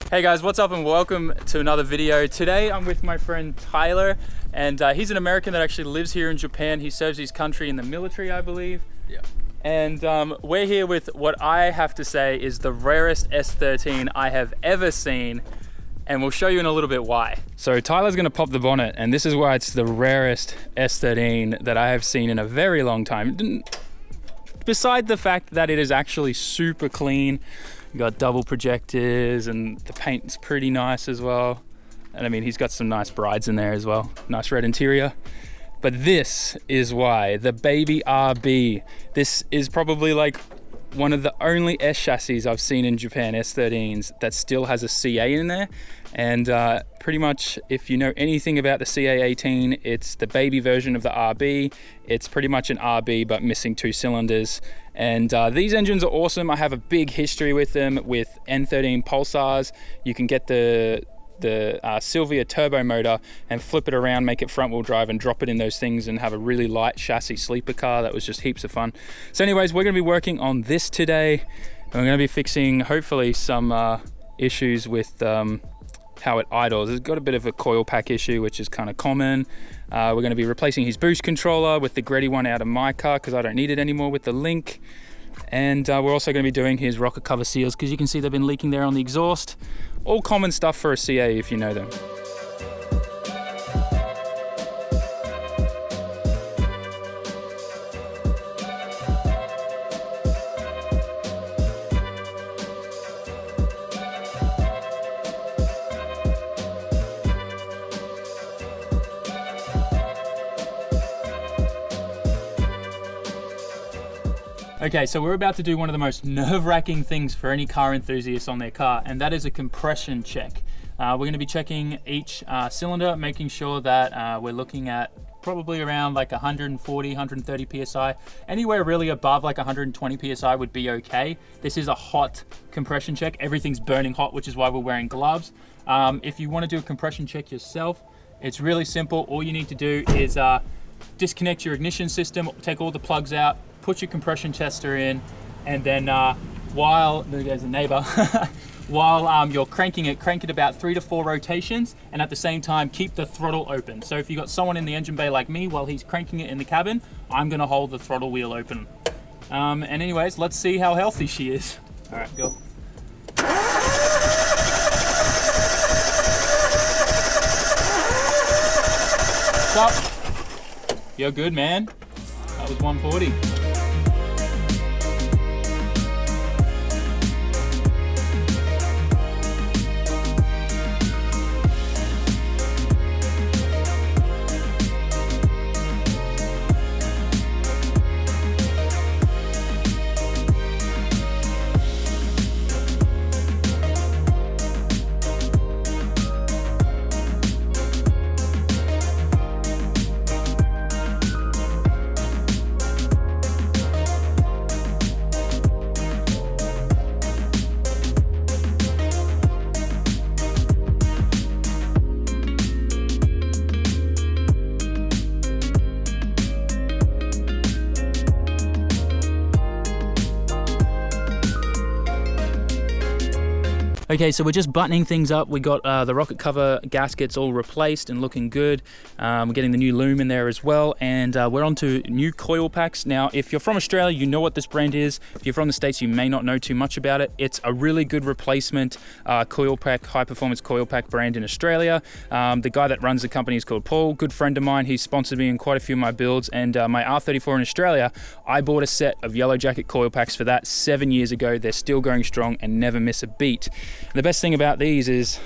Hey guys, what's up and welcome to another video. Today I'm with my friend Tyler, and he's an American that actually lives here in Japan. He serves his country in the military, I believe. Yeah. And we're here with what I have to say is the rarest S13 I have ever seen, and we'll show you in a little bit why. So Tyler's gonna pop the bonnet, and this is why it's the rarest S13 that I have seen in a very long time. Beside the fact that it is actually super clean. You got double projectors and the paint's pretty nice as well. And I mean, he's got some nice brides in there as well. Nice red interior. But this is why, the baby RB. This is probably like one of the only S chassis I've seen in Japan, S13s, that still has a CA in there. And pretty much, if you know anything about the CA18, it's the baby version of the RB. It's pretty much an RB, but missing 2 cylinders. And these engines are awesome. I have a big history with them, with N13 Pulsars. You can get the Silvia turbo motor and flip it around, make it front wheel drive and drop it in those things and have a really light chassis sleeper car. That was just heaps of fun. So anyways, we're gonna be working on this today, and we're gonna be fixing hopefully some issues with how it idles. It's got a bit of a coil pack issue, which is kind of common. We're going to be replacing his boost controller with the Greddy one out of my car because I don't need it anymore with the Link. And we're also going to be doing his rocket cover seals because you can see they've been leaking there on the exhaust. All common stuff for a CA if you know them. Okay, so we're about to do one of the most nerve-wracking things for any car enthusiast on their car, and that is a compression check. We're going to be checking each cylinder, making sure that we're looking at probably around like 140, 130 PSI. Anywhere really above like 120 PSI would be okay. This is a hot compression check. Everything's burning hot, which is why we're wearing gloves. If you want to do a compression check yourself, it's really simple. All you need to do is disconnect your ignition system, take all the plugs out, put your compression tester in, and then while, there's a neighbor, while you're cranking it, crank it about 3 to 4 rotations, and at the same time, keep the throttle open. So if you've got someone in the engine bay like me, while he's cranking it in the cabin, I'm gonna hold the throttle wheel open. And anyways, let's see how healthy she is. All right, go. What's up? You're good, man. That was 140. Okay, so we're just buttoning things up. We got the rocket cover gaskets all replaced and looking good. We're getting the new loom in there as well, and we're on to new coil packs. Now, if you're from Australia, you know what this brand is. If you're from the States, you may not know too much about it. It's a really good replacement coil pack, high-performance coil pack brand in Australia. The guy that runs the company is called Paul, good friend of mine. He's sponsored me in quite a few of my builds, and my R34 in Australia, I bought a set of Yellow Jacket coil packs for that 7 years ago. They're still going strong and never miss a beat. The best thing about these is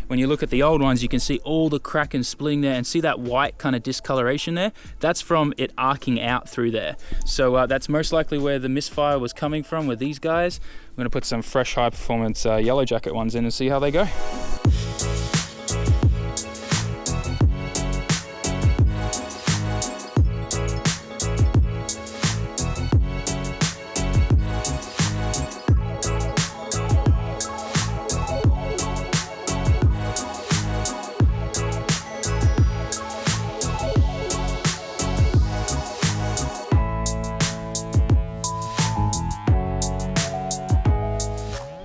when you look at the old ones, you can see all the crack and splitting there, and see that white kind of discoloration there? That's from it arcing out through there. So that's most likely where the misfire was coming from with these guys. I'm gonna put some fresh high performance Yellow Jacket ones in and see how they go.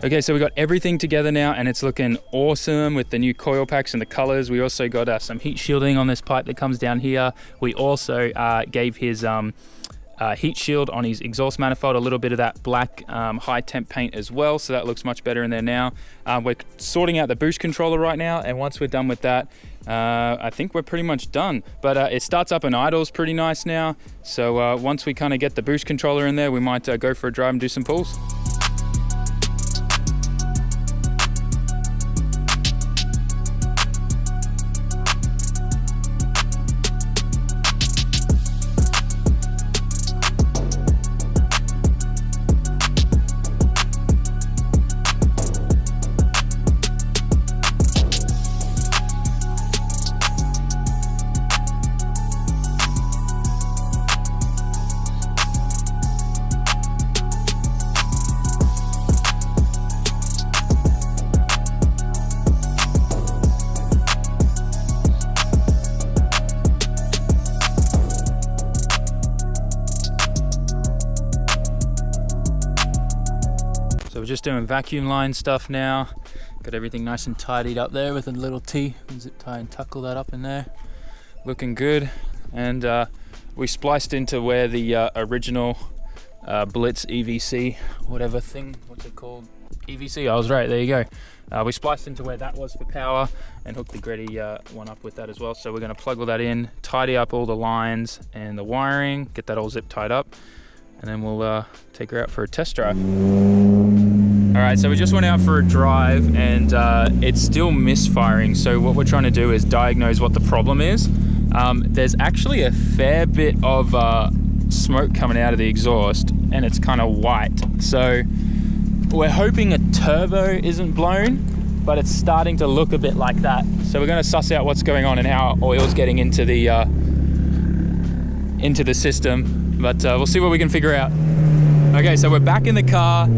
Okay, so we got everything together now and it's looking awesome with the new coil packs and the colors. We also got some heat shielding on this pipe that comes down here. We also gave his heat shield on his exhaust manifold a little bit of that black high temp paint as well, so that looks much better in there now. We're sorting out the boost controller right now, and once we're done with that, I think we're pretty much done. But it starts up and idles pretty nice now, so once we kind of get the boost controller in there, we might go for a drive and do some pulls. So we're just doing vacuum line stuff now. Got everything nice and tidied up there with a little T, zip tie and tuckle that up in there. Looking good. And we spliced into where the original Blitz EVC, whatever thing, what's it called? EVC, I was right, there you go. We spliced into where that was for power and hooked the Greddy one up with that as well. So we're gonna plug all that in, tidy up all the lines and the wiring, get that all zip tied up, and then we'll take her out for a test drive. All right, so we just went out for a drive and it's still misfiring. So what we're trying to do is diagnose what the problem is. There's actually a fair bit of smoke coming out of the exhaust and it's kind of white. So we're hoping a turbo isn't blown, but it's starting to look a bit like that. So we're gonna suss out what's going on and how oil's getting into the system, but we'll see what we can figure out. Okay, so we're back in the car.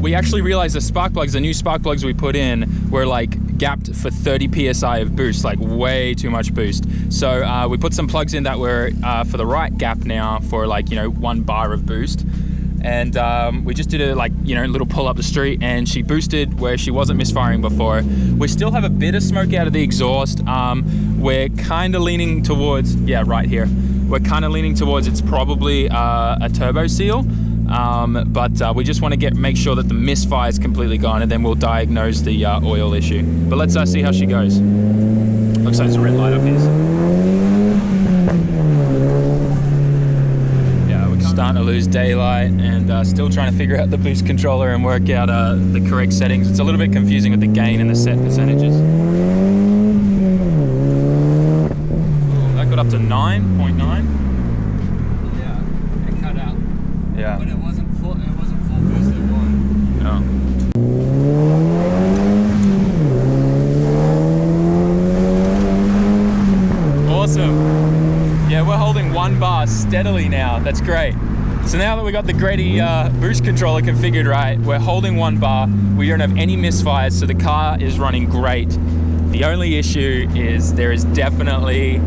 We actually realized the spark plugs, the new spark plugs we put in were like gapped for 30 PSI of boost, like way too much boost. So we put some plugs in that were for the right gap now for like, 1 bar of boost. And we just did a little pull up the street and she boosted where she wasn't misfiring before. We still have a bit of smoke out of the exhaust. We're kind of leaning towards, right here. We're kind of leaning towards it's probably a turbo seal. But we just want to make sure that the misfire is completely gone and then we'll diagnose the oil issue. But let's see how she goes. Looks like there's a red light up here. Yeah, we're starting to lose daylight and still trying to figure out the boost controller and work out the correct settings. It's a little bit confusing with the gain and the set percentages. That got up to 9.9. Yeah. But it wasn't full boost at one. No. Awesome. Yeah, we're holding 1 bar steadily now. That's great. So now that we got the Greddy boost controller configured right, we're holding 1 bar. We don't have any misfires, so the car is running great. The only issue is there is definitely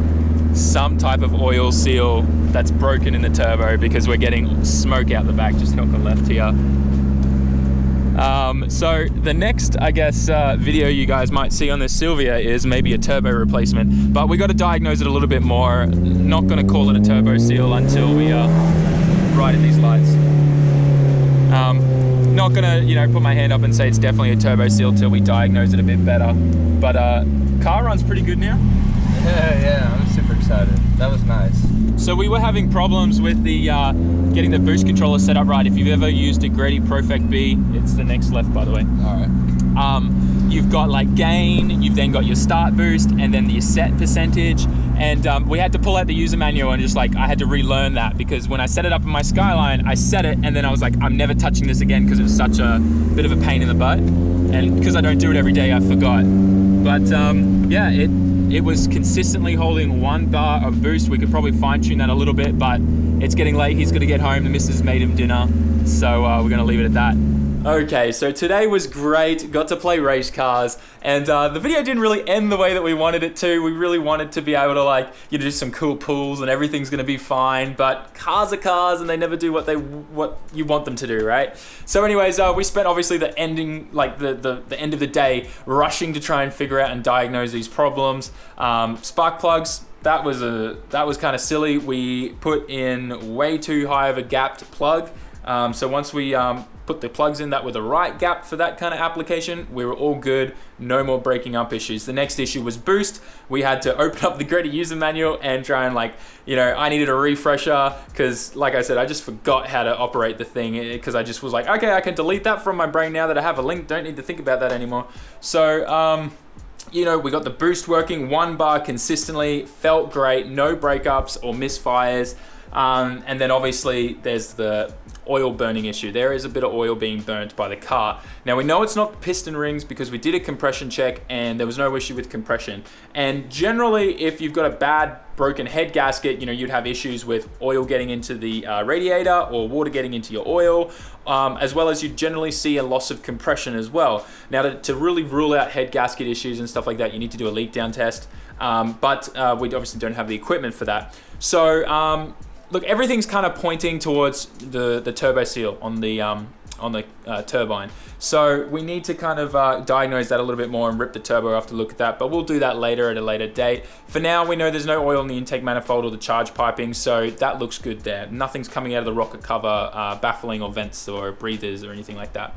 some type of oil seal that's broken in the turbo because we're getting smoke out the back. Just help the left here. So the next, I guess, video you guys might see on this Silvia is maybe a turbo replacement, but we got to diagnose it a little bit more. Not going to call it a turbo seal until we ride in these lights. Not going to, put my hand up and say it's definitely a turbo seal till we diagnose it a bit better. But car runs pretty good now. Yeah, I'm super excited. That was nice. So we were having problems with the getting the boost controller set up right. If you've ever used a Greddy Prefect B, it's the next left, by the way. All right. You've got like gain, you've then got your start boost, and then your set percentage. And we had to pull out the user manual and I had to relearn that because when I set it up in my Skyline, I set it and then I was like, I'm never touching this again because it was such a bit of a pain in the butt. And because I don't do it every day, I forgot. But yeah, it was consistently holding 1 bar of boost. We could probably fine tune that a little bit, but it's getting late. He's got to get home. The missus made him dinner. So we're going to leave it at that. Okay, so today was great, got to play race cars, and the video didn't really end the way that we wanted it to. We really wanted to be able to, like, you know, do some cool pulls and everything's gonna be fine, but cars are cars and they never do what you want them to do, right? So anyways, we spent obviously the ending, like the end of the day rushing to try and figure out and diagnose these problems. Spark plugs, that was kind of silly. We put in way too high of a gapped plug. So once we put the plugs in that were the right gap for that kind of application, we were all good, no more breaking up issues. The next issue was boost. We had to open up the Greta user manual and try and, like, you know, I needed a refresher because, like I said, I just forgot how to operate the thing because I just was like, okay, I can delete that from my brain now that I have a link, don't need to think about that anymore. So, you know, we got the boost working, 1 bar consistently, felt great, no breakups or misfires. And then obviously there's the oil burning issue. There is a bit of oil being burnt by the car. Now we know it's not piston rings because we did a compression check and there was no issue with compression. And generally, if you've got a bad broken head gasket, you know, you'd have issues with oil getting into the radiator or water getting into your oil, as well as you generally see a loss of compression as well. Now to really rule out head gasket issues and stuff like that, you need to do a leak down test. But we obviously don't have the equipment for that. So, look, everything's kind of pointing towards the turbo seal on the turbine. So we need to kind of diagnose that a little bit more and rip the turbo off to look at that, but we'll do that later at a later date. For now, we know there's no oil in the intake manifold or the charge piping, so that looks good there. Nothing's coming out of the rocket cover, baffling or vents or breathers or anything like that.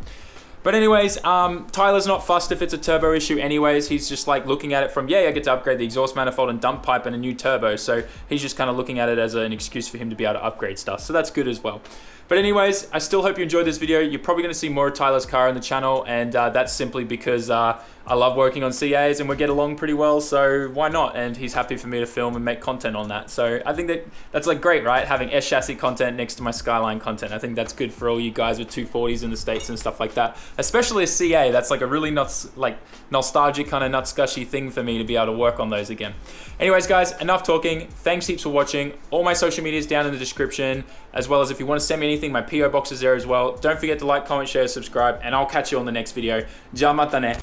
But anyways, Tyler's not fussed if it's a turbo issue anyways. He's just like looking at it from, yeah, I get to upgrade the exhaust manifold and dump pipe and a new turbo. So he's just kind of looking at it as an excuse for him to be able to upgrade stuff. So that's good as well. But anyways, I still hope you enjoyed this video. You're probably going to see more of Tyler's car on the channel, and that's simply because I love working on CAs and we get along pretty well, so why not? And he's happy for me to film and make content on that. So I think that's like great, right? Having S chassis content next to my Skyline content. I think that's good for all you guys with 240s in the States and stuff like that. Especially a CA, that's like a really nostalgic kind of nutscushy thing for me to be able to work on those again. Anyways, guys, enough talking. Thanks heaps for watching. All my social media is down in the description, as well as if you want to send me anything, my PO box is there as well. Don't forget to like, comment, share, subscribe, and I'll catch you on the next video. Ja mata ne.